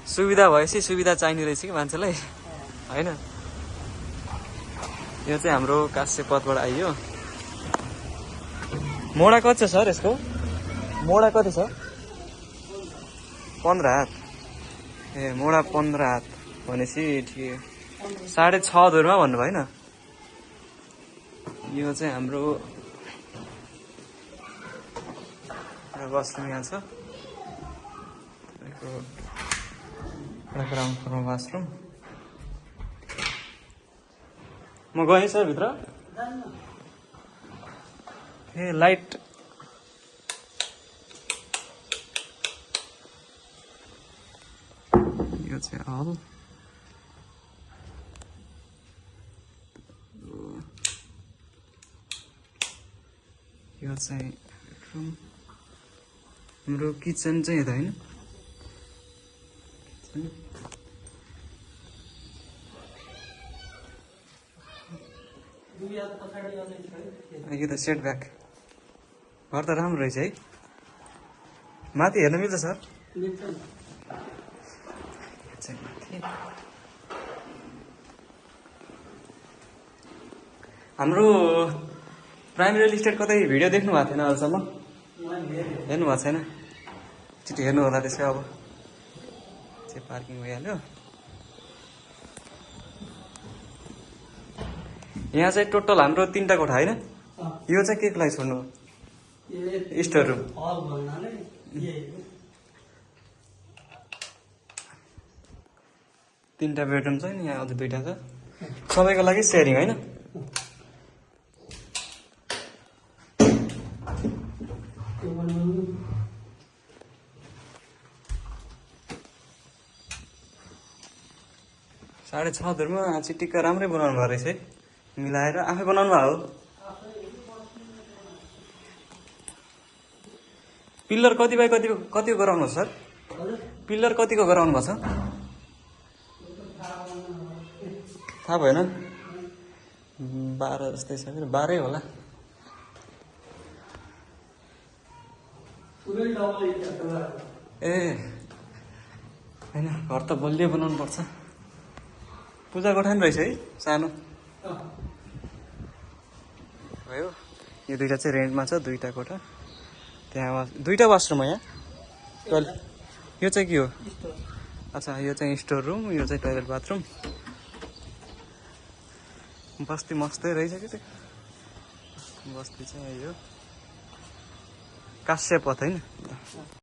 सुविधा भएपछि सुविधा चाहिने रहेछ कि मान्छेलाई हैन। यो चाहिँ हाम्रो काश्य पथबाट आइयो। मोडा कति छ सर यसको? मोडा कति छ? 15 हात। ए मोडा 15 हात भनेपछि ठिक 6.5 दूरमा भन्नुभयो हैन। यो चाहिँ हाम्रो वासरुम यहाँ छ। तपाईँको ग्राउन्ड फ्लोरमा वासरुम। म गएँ सर भित्र। ए लाइट यो चाहिँ हल। यो चाहिँ बेडरुम। हाम्रो किचन चाहिँ यता हैन। यो त सेट ब्याक। घर त राम्रो रहेछ है। माथि हेर्न मिल्छ सर? हाम्रो प्राइम रियल इस्टेट कतै भिडियो देख्नु भएको थिएन अहिलेसम्म? हेर्नु भएको छैन? छिटो हेर्नु होला त्यसै। अब चाहिँ पार्किङ भइहाल्यो। यहाँ चाहिँ टोटल हाम्रो 3टा कोठा हैन? यो चाहिँ के को लागि छोड्नु? Store room. 3टा बेडरुम छ नि, यहाँ अझ 2टा छ। सबैको लागि सेयरिङ हैन? साढे 6 दूरमा चिटिक्क राम्रै बनाउनु भएको रहेछ है। मिलाएर आफै बनाउनु भएको हो। पिल्लर कति बाई कतिको गराउनु सर? पिल्लर कतिको गराउनु भएको छ? थाहा भएन। 12 जस्तै छ। 12 होला। ए हैन, घर त बलियो बनाउनु पर्छ। पूजा कोठा नि रहेछ है सानो। भयो। यो 2टा चाहिँ रेन्टमा छ। 2टा कोठा। त्यहाँ 2टा वासरुम हो यहाँ। यो चाहिँ के हो? अच्छा यो चाहिँ स्टोर रुम, यो चाहिँ टोयलेट बाथरुम। बस्ती मस्तै रहेछ कि त्यो। बस्ती चाहिँ यो काश्य पथ हैन।